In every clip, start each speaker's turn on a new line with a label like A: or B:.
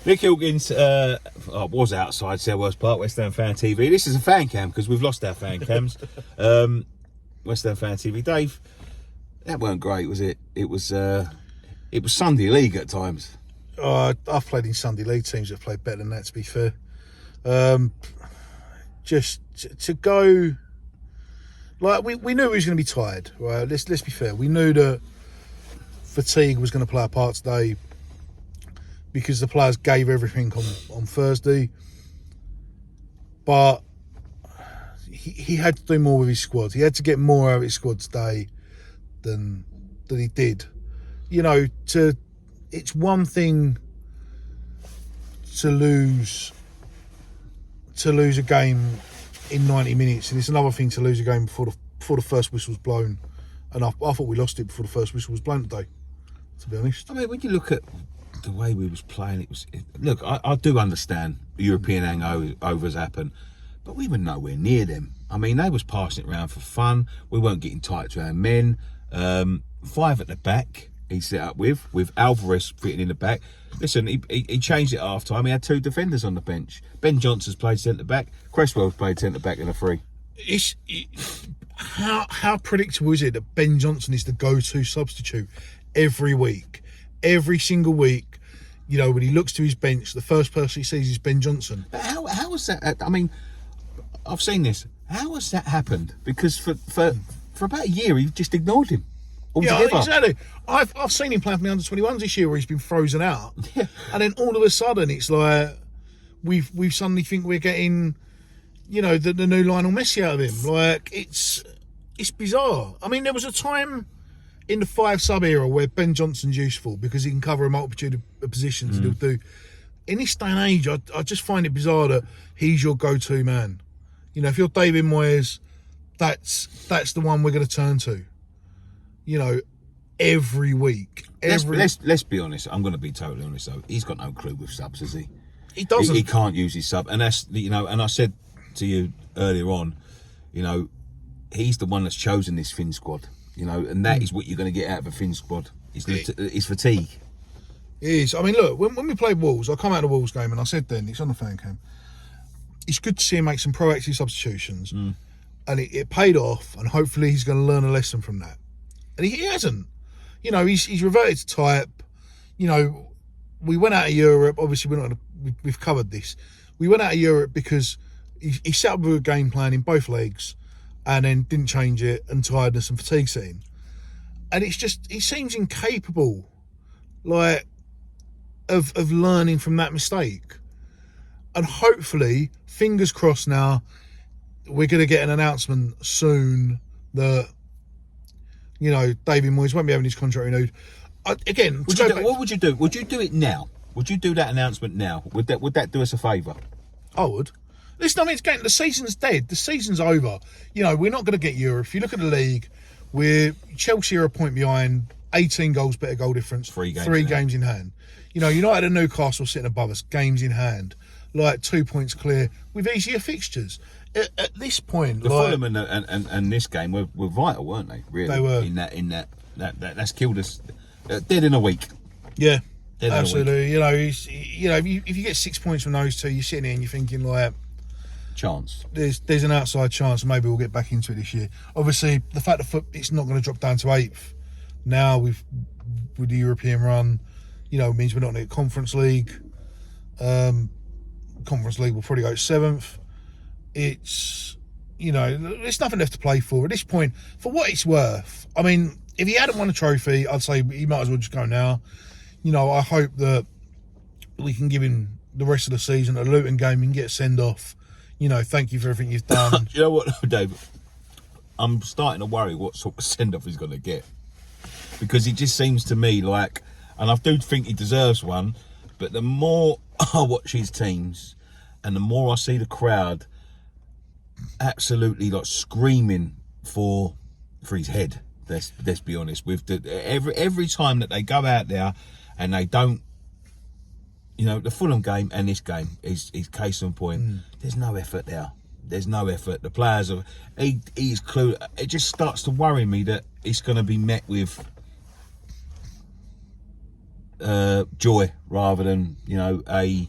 A: Nick Hilkins was outside Selhurst Park, West Ham Fan TV. This is a fan cam because we've lost our fan cams. West Ham Fan TV. Dave, that weren't great, was it? It was Sunday League at times.
B: I've played in Sunday League teams that have played better than that, to be fair. Just to go, like we knew he was going to be tired, right? Let's be fair. We knew that fatigue was going to play a part today because the players gave everything on Thursday. But he had to do more with his squad. He had to get more out of his squad today than he did. You know, it's one thing to lose a game in 90 minutes, and it's another thing to lose a game before the first whistle was blown. And I thought we lost it before the first whistle was blown today, to be honest.
A: I mean, when you look at the way we was playing, look, I do understand European hangovers happen, but we were nowhere near them. I mean, they was passing it around for fun. We weren't getting tight to our men. 5 at the back he set up with Alvarez fitting in the back. Listen, he changed it at half time. He had 2 defenders on the bench. Ben Johnson's played centre back. Cresswell's played centre back in a free.
B: How predictable is it that Ben Johnson is the go-to substitute every week, every single week? You know, when he looks to his bench, the first person he sees is Ben Johnson.
A: But how has that? I mean, I've seen this. How has that happened? Because for about a year, he just ignored him altogether.
B: Yeah, exactly. I've seen him playing for the under-21s this year where he's been frozen out, and then all of a sudden it's like we've suddenly think we're getting, you know, the new Lionel Messi out of him. Like it's bizarre. I mean, there was a time in the 5-sub era where Ben Johnson's useful because he can cover a multitude of positions and he'll do. In this day and age, I just find it bizarre that he's your go-to man. You know, if you're David Moyes, that's the one we're going to turn to. You know, every week.
A: Let's be honest. I'm going to be totally honest though. He's got no clue with subs, has he?
B: He doesn't.
A: He can't use his sub, and that's, you know. And I said to you earlier on, you know, he's the one that's chosen this Finn squad. You know, and that is what you're going to get out of a Finn squad. It's fatigue.
B: It is. I mean, look, when we played Wolves, I come out of the Wolves game and I said then, it's on the fan cam, it's good to see him make some proactive substitutions, and it paid off, and hopefully he's going to learn a lesson from that. And he hasn't. You know, he's reverted to type. You know, we went out of Europe. Obviously, we've covered this. We went out of Europe because he set up with a game plan in both legs, and then didn't change it, and tiredness and fatigue set in. And it's just, he seems incapable, like, of learning from that mistake. And hopefully, fingers crossed now, we're going to get an announcement soon that, you know, David Moyes won't be having his contract renewed.
A: What would you do? Would you do it now? Would you do that announcement now? Would that do us a favour?
B: I would. Listen, I mean, the season's dead. The season's over. You know, we're not going to get Europe. If you look at the league, Chelsea are a point behind, 18 goals, better goal difference,
A: 3
B: games in hand. You know, United and Newcastle sitting above us, games in hand, like 2 points clear with easier fixtures. At this point,
A: the Fulham and this game were vital, weren't they? Really,
B: they were.
A: In that's killed us dead in a week.
B: Yeah, absolutely. You know, if you get 6 points from those 2, you're sitting here and you're thinking like,
A: chance.
B: There's an outside chance. Maybe we'll get back into it this year. Obviously, the fact that it's not going to drop down to 8th now with the European run, you know, means we're not in a Conference League. Conference League will probably go 7th. It's, you know, there's nothing left to play for at this point. For what it's worth, I mean, if he hadn't won a trophy, I'd say he might as well just go now. You know, I hope that we can give him the rest of the season a Luton game and get a send-off. You know, thank you for everything you've done.
A: You know what, Dave? I'm starting to worry what sort of send-off he's going to get. Because it just seems to me like, and I do think he deserves one, but the more I watch his teams and the more I see the crowd absolutely like screaming for his head, let's be honest, with every time that they go out there and they don't, you know, the Fulham game and this game is case in point. There's no effort there. There's no effort. The players are, he's clue. It just starts to worry me that it's going to be met with joy rather than a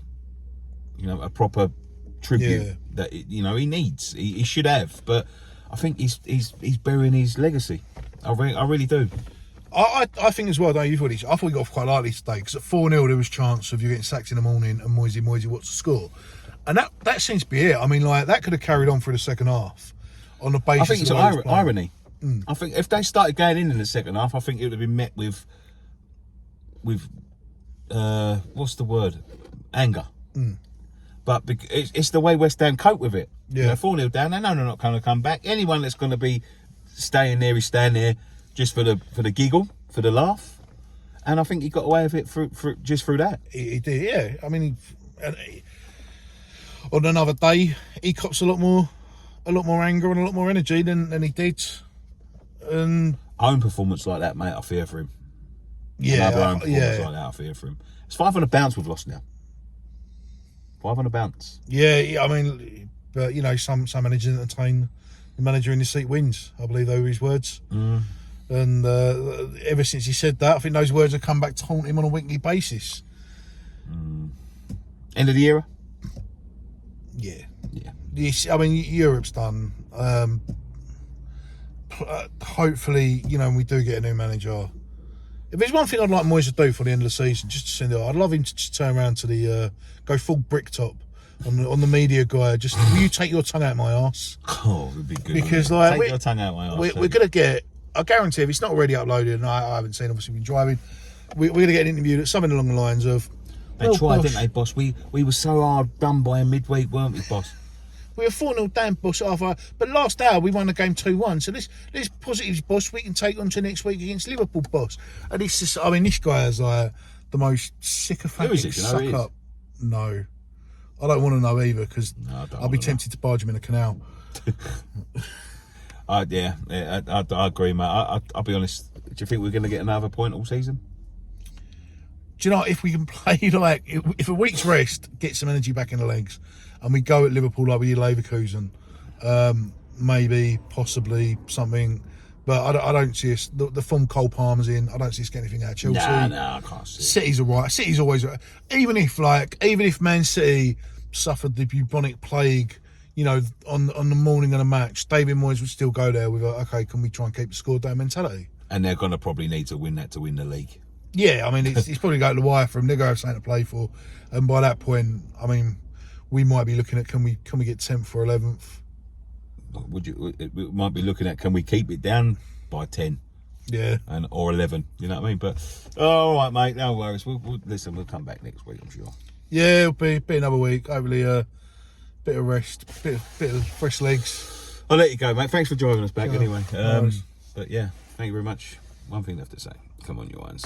A: proper tribute that he needs. He should have, but I think he's burying his legacy. I really do.
B: I think as well, don't you? I thought he got off quite lightly today because at 4-0 there was chance of you getting sacked in the morning and Moyes, what's the score? And that seems to be it. I mean, like, that could have carried on through the second half on the basis.
A: I think it's irony. I think if they started going in the second half, I think it would have been met with what's the word? Anger. But it's the way West Ham cope with it.
B: Yeah.
A: 4-0 down, they know they're not going to come back. Anyone that's going to be staying there is staying there just for the giggle, for the laugh. And I think he got away with it through that.
B: He did, yeah. I mean, on another day, he cops a lot more anger and a lot more energy than he did. And
A: own performance like that, mate, I fear for him.
B: Yeah,
A: Another own performance like that, I fear for him. It's 500 bounce we've lost now. 500 bounce.
B: Yeah, I mean, but some managers entertain the manager in his seat wins. I believe those were his words. And ever since he said that, I think those words have come back to haunt him on a weekly basis.
A: End of the era?
B: Yeah.
A: Yeah.
B: I mean, Europe's done. Hopefully, when we do get a new manager, if there's one thing I'd like Moyes to do for the end of the season, just to send it, I'd love him to just turn around to the go full brick top on the media guy. Just, will you take your tongue out my arse?
A: Oh, it would be good.
B: Because
A: take your tongue out my arse.
B: We're gonna get. I guarantee if it's not already uploaded, and I haven't seen, obviously been driving, we're gonna get an interview that's something along the lines of.
A: They tried, didn't they, boss? We were so hard done by in midweek, weren't we, boss?
B: We were 4-0 down, boss, but last hour we won the game 2-1. So there's positives, boss, we can take on to next week against Liverpool, boss. And it's just, I mean, this guy is like the most sycophantic suck up. No. I don't want to know either, because I'll be tempted to barge him in a canal.
A: I agree, mate. I'll be honest. Do you think we're going to get another point all season?
B: Do you know, if we can play, like, if a week's rest gets some energy back in the legs, and we go at Liverpool like we did Leverkusen, maybe, possibly, something. But I don't see us, the form Cole Palmer's in, I don't see us getting anything out of Chelsea.
A: Nah, I can't see it.
B: City's alright. City's always, even if Man City suffered the bubonic plague, on the morning of the match, David Moyes would still go there with okay, can we try and keep the score down mentality?
A: And they're going to probably need to win that to win the league. Yeah,
B: I mean, it's probably going to the wire for him. They're going to have something to play for. And by that point, I mean, we might be looking at can we get 10th or 11th?
A: We might be looking at can we keep it down by 10?
B: Yeah.
A: Or 11, you know what I mean? But, all right, mate, no worries. We'll come back next week, I'm sure.
B: Yeah, it'll be another week. Hopefully, bit of rest, bit of fresh legs.
A: I'll let you go, mate. Thanks for driving us back anyway.
B: Nice.
A: But yeah, thank you very much. One thing left to say. Come on, you irons.